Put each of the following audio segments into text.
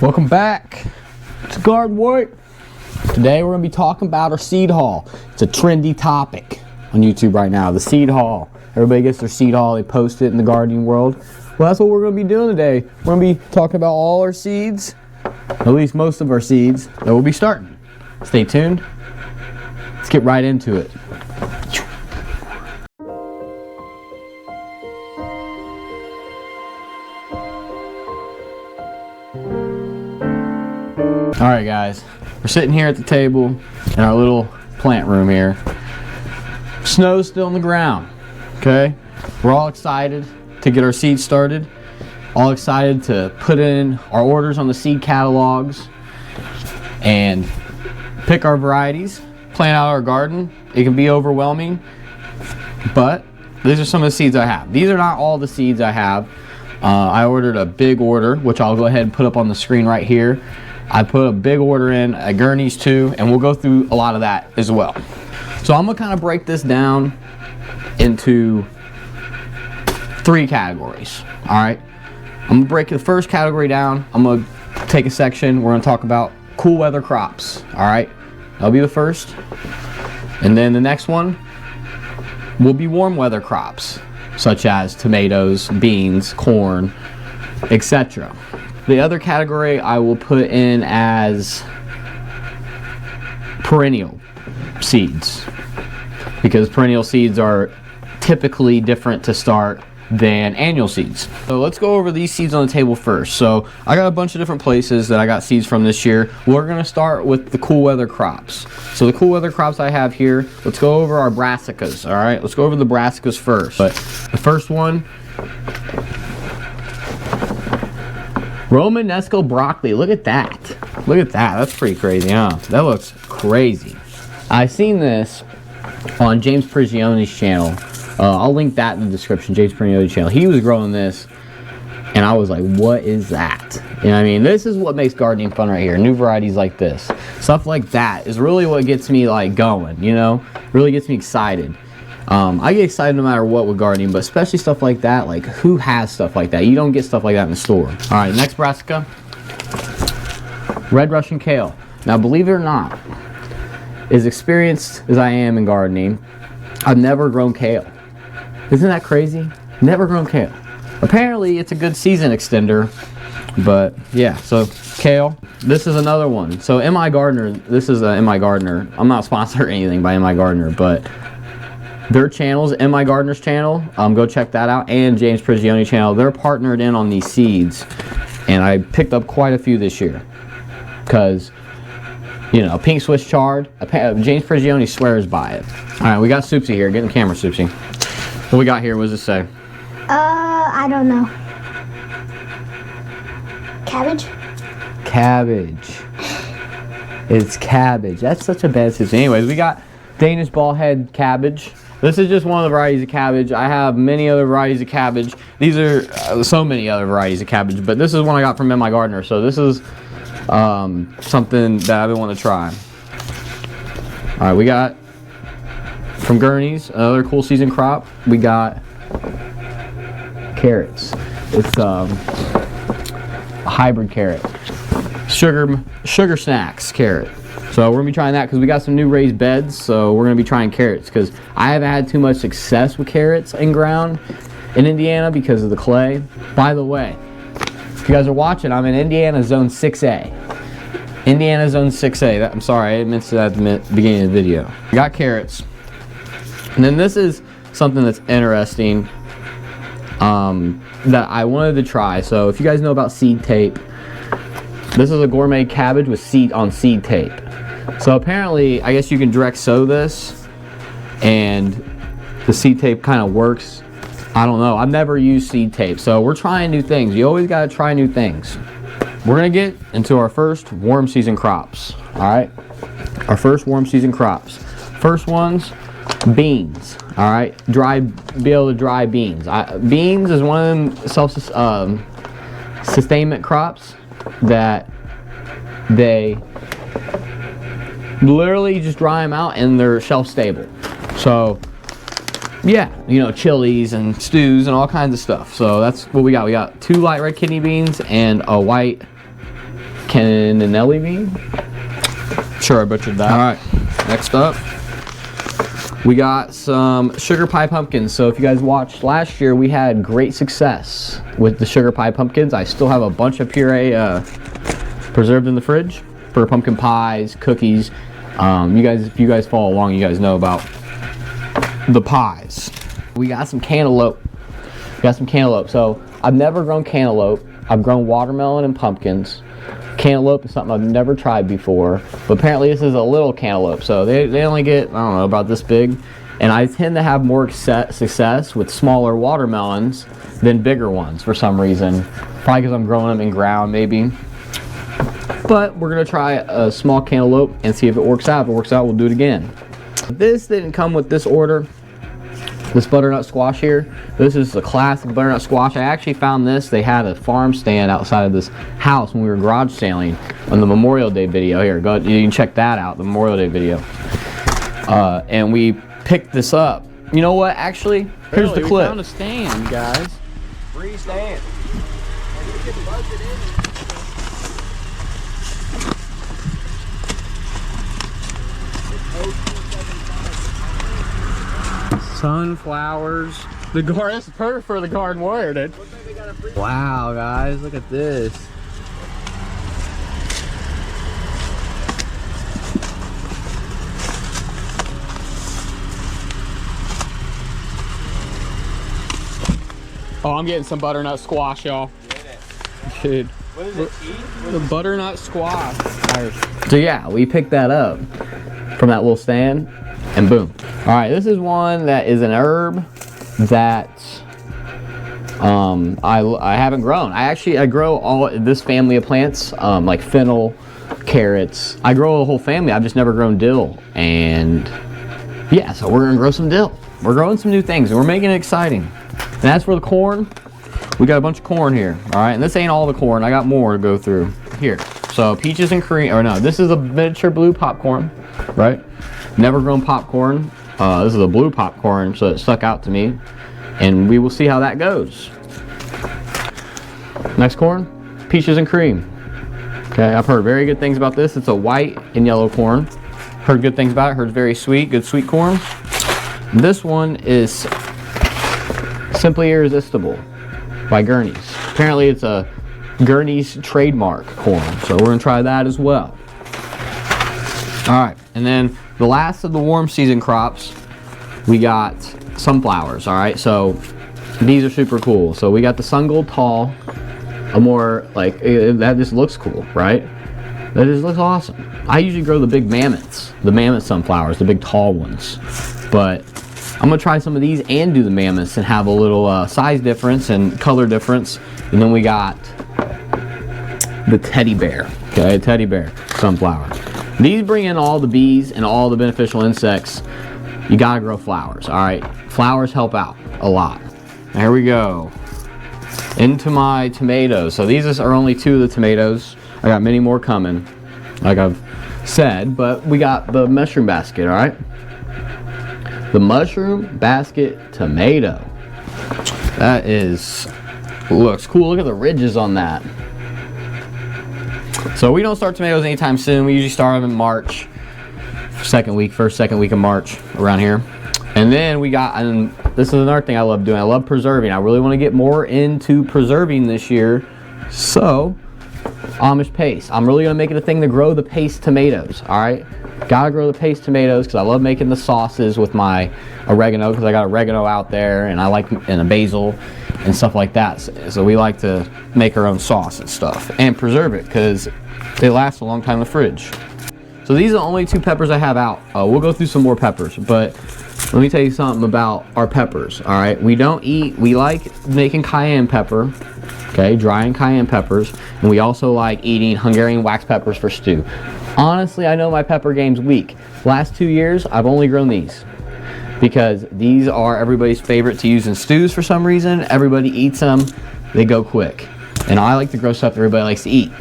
Welcome back to Garden Work. Today we're going to be talking about our seed haul. It's a trendy topic on YouTube right now, the seed haul. Everybody gets their seed haul, they post it in the gardening world. Well, that's what we're going to be doing today. We're going to be talking about all our seeds, at least most of our seeds, that we'll be starting. Stay tuned. Let's get right into it. Alright guys, we're sitting here at the table in our little plant room here. Snow's still on the ground, okay? We're all excited to get our seeds started. All excited to put in our orders on the seed catalogs and pick our varieties, plan out our garden. It can be overwhelming, but these are some of the seeds I have. These are not all the seeds I have. I ordered a big order, which I'll go ahead and put up on the screen right here. I put a big order in at Gurney's too, and we'll go through a lot of that as well. So I'm gonna kind of break this down into 3 categories. All right, I'm gonna break the first category down. I'm gonna take a section. We're gonna talk about cool weather crops. All right, that'll be the first, and then the next one will be warm weather crops, such as tomatoes, beans, corn, etc. The other category I will put in as perennial seeds, because perennial seeds are typically different to start than annual seeds. So let's go over these seeds on the table first. So I got a bunch of different places that I got seeds from this year. We're going to start with the cool weather crops. So the cool weather crops I have here, let's go over our brassicas. All right, let's go over the brassicas first. But the first one, Romanesco broccoli. Look at that. Look at that. That's pretty crazy, huh? That looks crazy. I seen this on James Prigione's channel. I'll link that in the description. James Prigione's channel. He was growing this, and I was like, "What is that?" You know what I mean? This is what makes gardening fun right here. New varieties like this, stuff like that, is really what gets me like going. You know, really gets me excited. I get excited no matter what with gardening, but especially stuff like that. Like, who has stuff like that? You don't get stuff like that in the store. All right, next brassica, red Russian kale. Now, believe it or not, as experienced as I am in gardening, I've never grown kale. Isn't that crazy? Never grown kale. Apparently, it's a good season extender, but yeah, so kale. This is another one. So MI Gardener, this is a MI Gardener. I'm not sponsored or anything by MI Gardener, but their channels, MI Gardener's channel, go check that out, and James Prigione channel. They're partnered in on these seeds, and I picked up quite a few this year because, you know, pink Swiss chard. James Prigione swears by it. All right, we got Soupsy here. Get in the camera, Soupsy. What we got here? What does it say? I don't know. Cabbage? Cabbage. It's cabbage. That's such a bad system. Anyways, we got Danish ballhead cabbage. This is just one of the varieties of cabbage. I have many other varieties of cabbage. These are so many other varieties of cabbage, but this is one I got from MI Gardener. So this is something that I've been wanting to try. All right, we got from Gurney's, another cool season crop. We got carrots. It's a hybrid carrot. Sugar snacks carrot. So we're gonna be trying that because we got some new raised beds. So we're gonna be trying carrots because I haven't had too much success with carrots in ground in Indiana because of the clay. By the way, if you guys are watching, I'm in Indiana Zone 6A. Indiana Zone 6A. I'm sorry, I meant to at the beginning of the video. We got carrots. And then this is something that's interesting that I wanted to try. So if you guys know about seed tape, this is a gourmet cabbage with seed tape. So apparently, I guess you can direct sow this, and the seed tape kind of works. I don't know. I've never used seed tape, so we're trying new things. You always got to try new things. We're gonna get into our first warm season crops. All right, our first warm season crops. First ones, beans. All right, be able to dry beans. Beans is one of them self-sustainment crops that they literally just dry them out and they're shelf stable. So yeah, you know, chilies and stews and all kinds of stuff. So that's what we got. We got 2 light red kidney beans and a white cannellini bean. Sure, I butchered that. All right, next up, we got some sugar pie pumpkins. So if you guys watched last year, we had great success with the sugar pie pumpkins. I still have a bunch of puree preserved in the fridge for pumpkin pies, cookies. If you guys follow along, you guys know about the pies. We got some cantaloupe. So I've never grown cantaloupe. I've grown watermelon and pumpkins. Cantaloupe is something I've never tried before, but apparently this is a little cantaloupe. So they only get, I don't know, about this big. And I tend to have more success with smaller watermelons than bigger ones for some reason. Probably because I'm growing them in ground, maybe. But we're gonna try a small cantaloupe and see if it works out. If it works out, we'll do it again. This didn't come with this order. This butternut squash here. This is the classic butternut squash. I actually found this. They had a farm stand outside of this house when we were garage sailing on the Memorial Day video. Here, go. You can check that out, the Memorial Day video. And we picked this up. You know what? Actually, here's the clip. We found a stand, guys. Free stand. And you can buzz it in. Sunflowers. The garden, that's perfect for the garden warrior, dude. Wow, guys, look at this. Oh, I'm getting some butternut squash, y'all. Dude. What is it? The butternut squash. So yeah, we picked that up from that little stand, and boom. All right, this is one that is an herb that I haven't grown. I grow all this family of plants, like fennel, carrots. I grow a whole family. I've just never grown dill, and yeah, so we're gonna grow some dill. We're growing some new things, and we're making it exciting. And as for the corn, we got a bunch of corn here. All right, and this ain't all the corn. I got more to go through here. So peaches and cream, or no, this is a miniature blue popcorn, right? Never grown popcorn. This is a blue popcorn, so it stuck out to me, and we will see how that goes. Next corn, peaches and cream. Okay, I've heard very good things about this. It's a white and yellow corn. Heard good things about it. Heard it's very sweet, good sweet corn. This one is Simply Irresistible by Gurney's. Apparently it's a Gurney's trademark corn, so we're gonna try that as well. All right, and then the last of the warm season crops, we got sunflowers. All right, so these are super cool. So we got the Sun Gold Tall, a more like, that just looks cool, right? That just looks awesome. I usually grow the big mammoths, the mammoth sunflowers, the big tall ones, but I'm gonna try some of these and do the mammoths and have a little size difference and color difference. And then we got the teddy bear, okay, teddy bear sunflower. These bring in all the bees and all the beneficial insects. You gotta grow flowers, all right? Flowers help out a lot. Now here we go. Into my tomatoes. So these are only 2 of the tomatoes. I got many more coming, like I've said, but we got the mushroom basket, all right? The mushroom basket tomato. That looks cool. Look at the ridges on that. So we don't start tomatoes anytime soon. We usually start them in March, first, second week of March, around here. And then we got, and this is another thing I love doing. I love preserving. I really want to get more into preserving this year. So, Amish paste. I'm really going to make it a thing to grow the paste tomatoes, all right? Gotta grow the paste tomatoes because I love making the sauces with my oregano, because I got oregano out there, and I like, and a basil and stuff like that. So we like to make our own sauce and stuff and preserve it because they last a long time in the fridge. So these are the only 2 peppers I have out. We'll go through some more peppers, but let me tell you something about our peppers, all right? We like making cayenne pepper, okay, drying cayenne peppers, and we also like eating Hungarian wax peppers for stew. Honestly, I know my pepper game's weak. Last 2 years, I've only grown these because these are everybody's favorite to use in stews for some reason. Everybody eats them, they go quick. And I like to grow stuff that everybody likes to eat.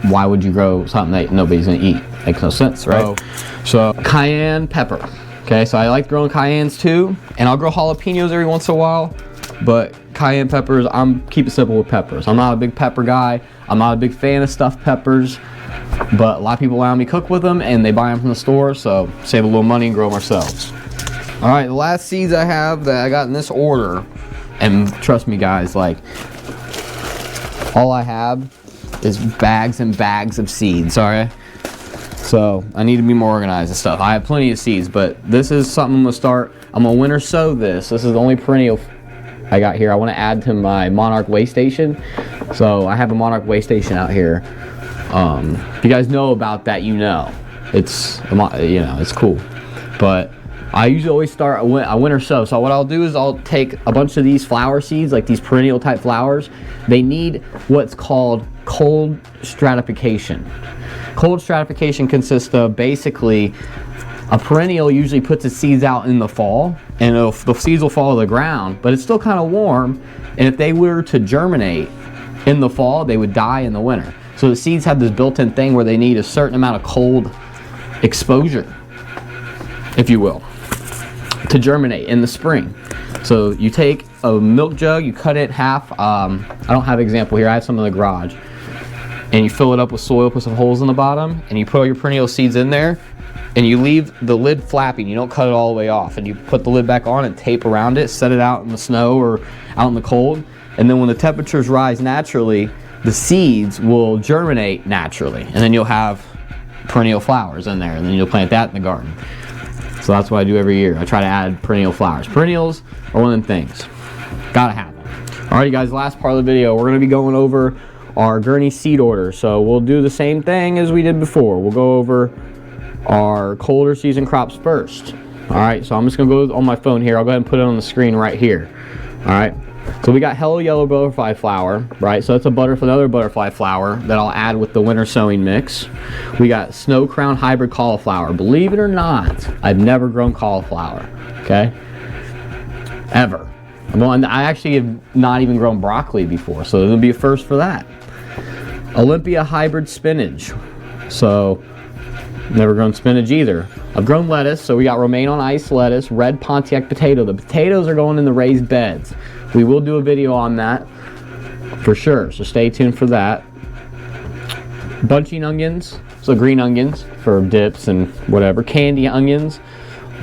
Why would you grow something that nobody's gonna eat? Makes no sense, right? So cayenne pepper. Okay, so I like growing cayennes too, and I'll grow jalapenos every once in a while, but cayenne peppers. I'm keep it simple with peppers. I'm not a big pepper guy. I'm not a big fan of stuffed peppers, but a lot of people allow me to cook with them and they buy them from the store, so save a little money and grow them ourselves. All right, the last seeds I have that I got in this order, and trust me guys, like, all I have is bags and bags of seeds, alright? So I need to be more organized and stuff. I have plenty of seeds, but this is something I'm gonna start. I'm gonna winter sow this. This is the only perennial I got here. I want to add to my Monarch way station. So I have a Monarch way station out here. If you guys know about that, you know. It's, you know, it's cool. But I usually always start a winter sow. So what I'll do is I'll take a bunch of these flower seeds, like these perennial type flowers. They need what's called cold stratification. Cold stratification consists of basically a perennial usually puts its seeds out in the fall, and the seeds will fall to the ground, but it's still kind of warm, and if they were to germinate in the fall, they would die in the winter. So the seeds have this built-in thing where they need a certain amount of cold exposure, if you will, to germinate in the spring. So you take a milk jug, you cut it half, I don't have an example here, I have some in the garage, and you fill it up with soil, put some holes in the bottom, and you put all your perennial seeds in there, and you leave the lid flapping. You don't cut it all the way off, and you put the lid back on and tape around it, set it out in the snow or out in the cold, and then when the temperatures rise naturally, the seeds will germinate naturally, and then you'll have perennial flowers in there, and then you'll plant that in the garden. So that's what I do every year. I try to add perennial flowers. Perennials are one of them things. Gotta have them. Alrighty guys, last part of the video, we're gonna be going over our Gurney seed order. So we'll do the same thing as we did before. We'll go over our colder season crops first. Alright, so I'm just gonna go on my phone here. I'll go ahead and put it on the screen right here. Alright, so we got Hello Yellow Butterfly Flower, right? So that's another butterfly flower that I'll add with the winter sowing mix. We got Snow Crown Hybrid Cauliflower. Believe it or not, I've never grown cauliflower, okay? Ever. I actually have not even grown broccoli before, so it'll be a first for that. Olympia Hybrid Spinach. So, never grown spinach either. I've grown lettuce, so we got Romaine on Ice lettuce, red Pontiac potato. The potatoes are going in the raised beds. We will do a video on that for sure, so stay tuned for that. Bunching onions, so green onions for dips and whatever. Candy onions.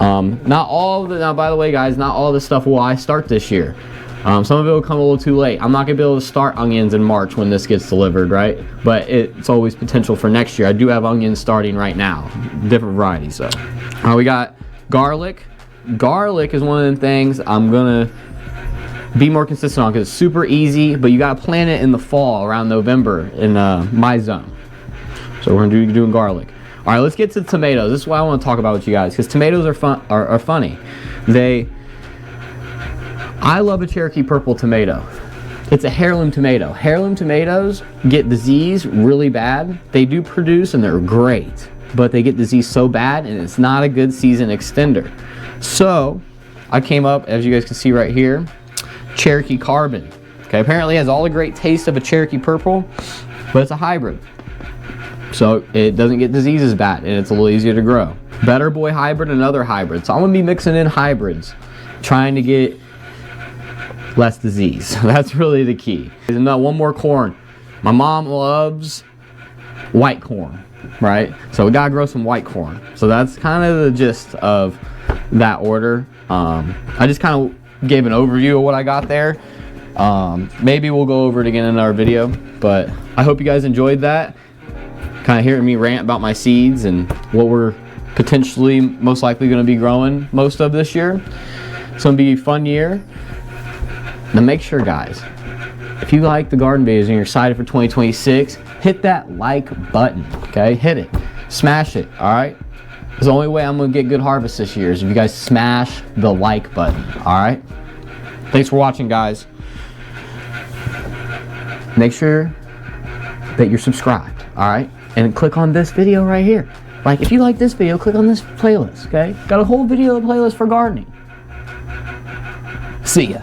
Not all of the, now by the way guys, not all this stuff will I start this year. Some of it will come a little too late. I'm not gonna be able to start onions in March when this gets delivered, right? But it's always potential for next year. I do have onions starting right now, different varieties though. We got garlic. Garlic is one of the things I'm gonna be more consistent on because it's super easy, but you gotta plant it in the fall around November in my zone. So we're gonna be doing garlic. All right, let's get to tomatoes. This is what I want to talk about with you guys because tomatoes are funny. I love a Cherokee Purple tomato. It's a heirloom tomato. Heirloom tomatoes get disease really bad. They do produce and they're great, but they get disease so bad and it's not a good season extender. So I came up, as you guys can see right here, Cherokee Carbon. Okay, apparently it has all the great taste of a Cherokee Purple, but it's a hybrid. So it doesn't get disease as bad and it's a little easier to grow. Better Boy Hybrid and other hybrids. So I'm gonna be mixing in hybrids, trying to get less disease. That's really the key. And now one more corn. My mom loves white corn, right? So we gotta grow some white corn. So that's kind of the gist of that order. I just kind of gave an overview of what I got there. Maybe we'll go over it again in our video, but I hope you guys enjoyed that. Kind of hearing me rant about my seeds and what we're potentially most likely going to be growing most of this year. It's going to be a fun year. Now make sure guys, if you like the garden videos and you're excited for 2026, hit that like button, okay? Hit it, smash it, all right? It's the only way I'm going to get good harvest this year is if you guys smash the like button, all right? Thanks for watching guys. Make sure that you're subscribed, all right? And click on this video right here. Like, if you like this video, click on this playlist, okay? Got a whole video playlist for gardening. See ya.